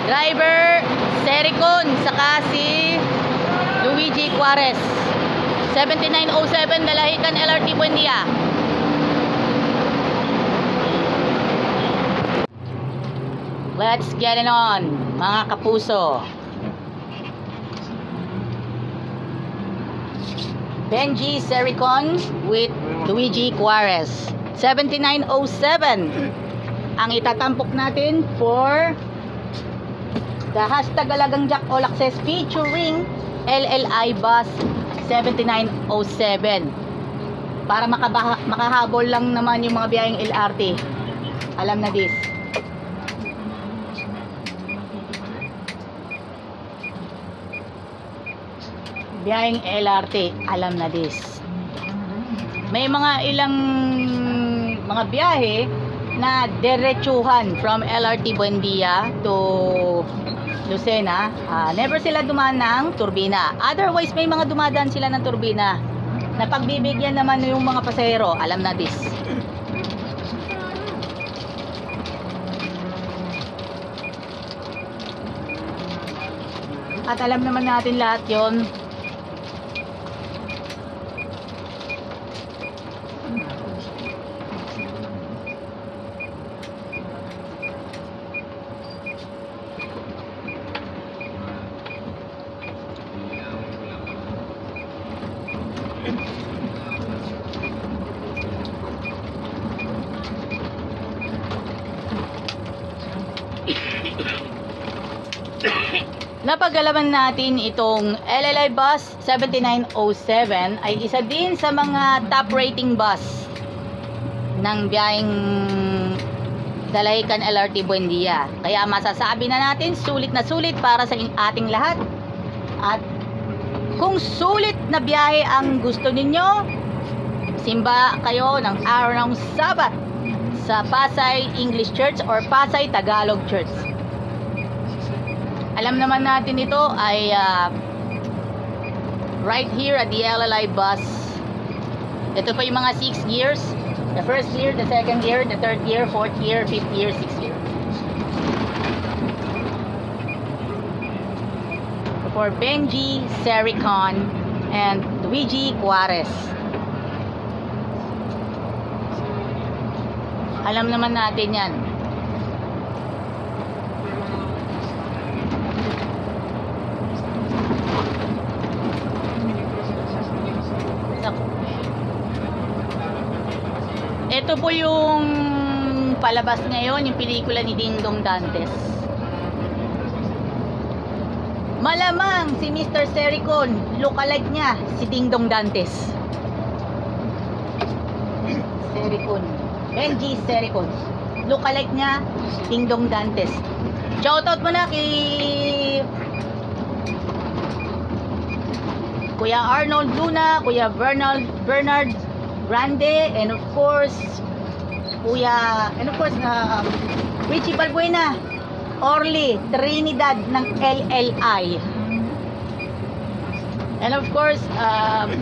Driver, Sericon, saka si Luigi Juarez. 7907 Dalahican LRT Buendia. Let's get it on, mga kapuso. Benji Sericon with Luigi Juarez. 7907 ang itatampok natin for the hashtag Alagang Jack All Access featuring LLI Bus 7907 para makahabol lang naman yung mga biyaheng LRT. Alam na this. Biyaheng LRT, alam na this. May mga ilang mga biyahe na diretsuhan from LRT Buendia to Lucena. Never sila dumaan ng turbina. Otherwise, may mga dumadaan sila ng turbina na pagbibigyan naman yung mga pasahero. Alam na this. At alam naman natin lahat yon. Napag-alaman natin itong LLI Bus 7907 ay isa din sa mga top rating bus ng biyaheng Dalahican LRT Buendia. Kaya masasabi na natin sulit na sulit para sa ating lahat. At kung sulit na biyahe ang gusto ninyo, simba kayo ng araw ng Sabat sa Pasay English Church or Pasay Tagalog Church. Alam naman natin ito ay right here at the LLI Bus. Ito pa yung mga 6 gears. The first gear, the second gear, the third gear, fourth gear, fifth gear, sixth gear. For Benji Sericon and Luigi Juarez. Alam naman natin yan. Ito po yung palabas ngayon, yung pelikula ni Dingdong Dantes. Malamang si Mr. Sericon, lookalike niya si Dingdong Dantes. Sericon, Benji Sericon, lookalike niya Dingdong Dantes. Shoutout mo na kay Kuya Arnold Luna, Kuya Bernard Grande, and of course Richie Balbuena, Orly Trinidad ng LLI. And of course,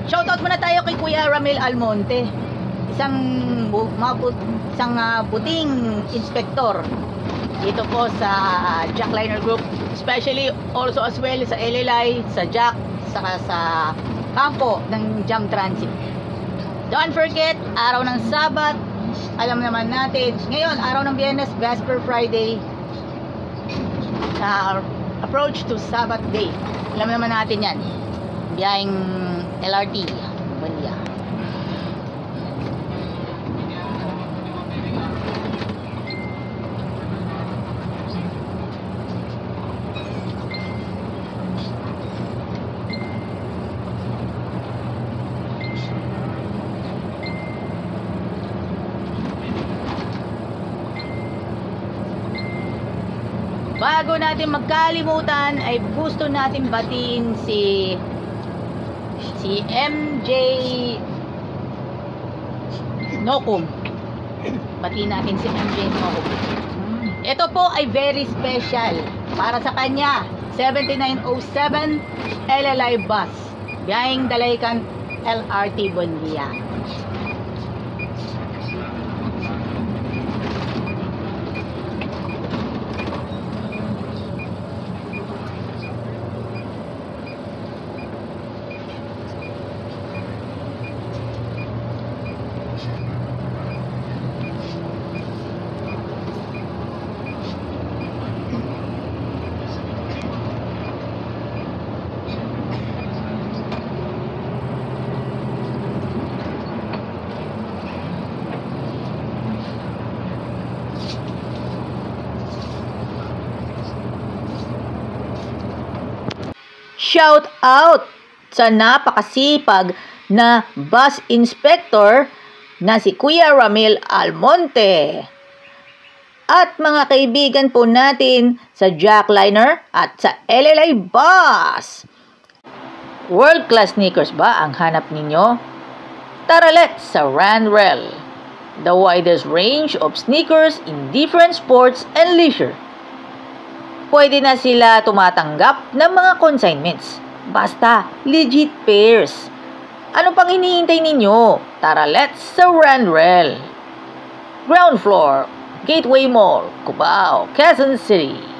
shoutout muna tayo kay Kuya Ramil Almonte, isang buting inspektor dito po sa Jackliner Group, especially also as well sa LLI, sa Jack, saka sa kampo ng Jam Transit. Don't forget, araw ng Sabat, alam naman natin, ngayon, araw ng Biyernes, Vesper Friday, approach to Sabat Day. Alam naman natin yan, biyaheng LRT, Buendia. Bago natin magkalimutan ay gusto natin batiin si MJ Nokum. Batiin natin si MJ Nokum. Ito po ay very special para sa kanya. 7907 LLI Bus, biyaheng Dalahican LRT Buendia. shout out sa napakasipag na bus inspector na si Kuya Ramil Almonte. At mga kaibigan po natin sa Jackliner at sa LLA Bus. World-class sneakers ba ang hanap ninyo? Tara let's sa Randrail, the widest range of sneakers in different sports and leisure. Pwede na sila tumatanggap ng mga consignments. Basta legit pairs. Ano pang hinihintay ninyo? Tara let's sa Randrail. Ground floor, Gateway Mall, Cubao, Quezon City.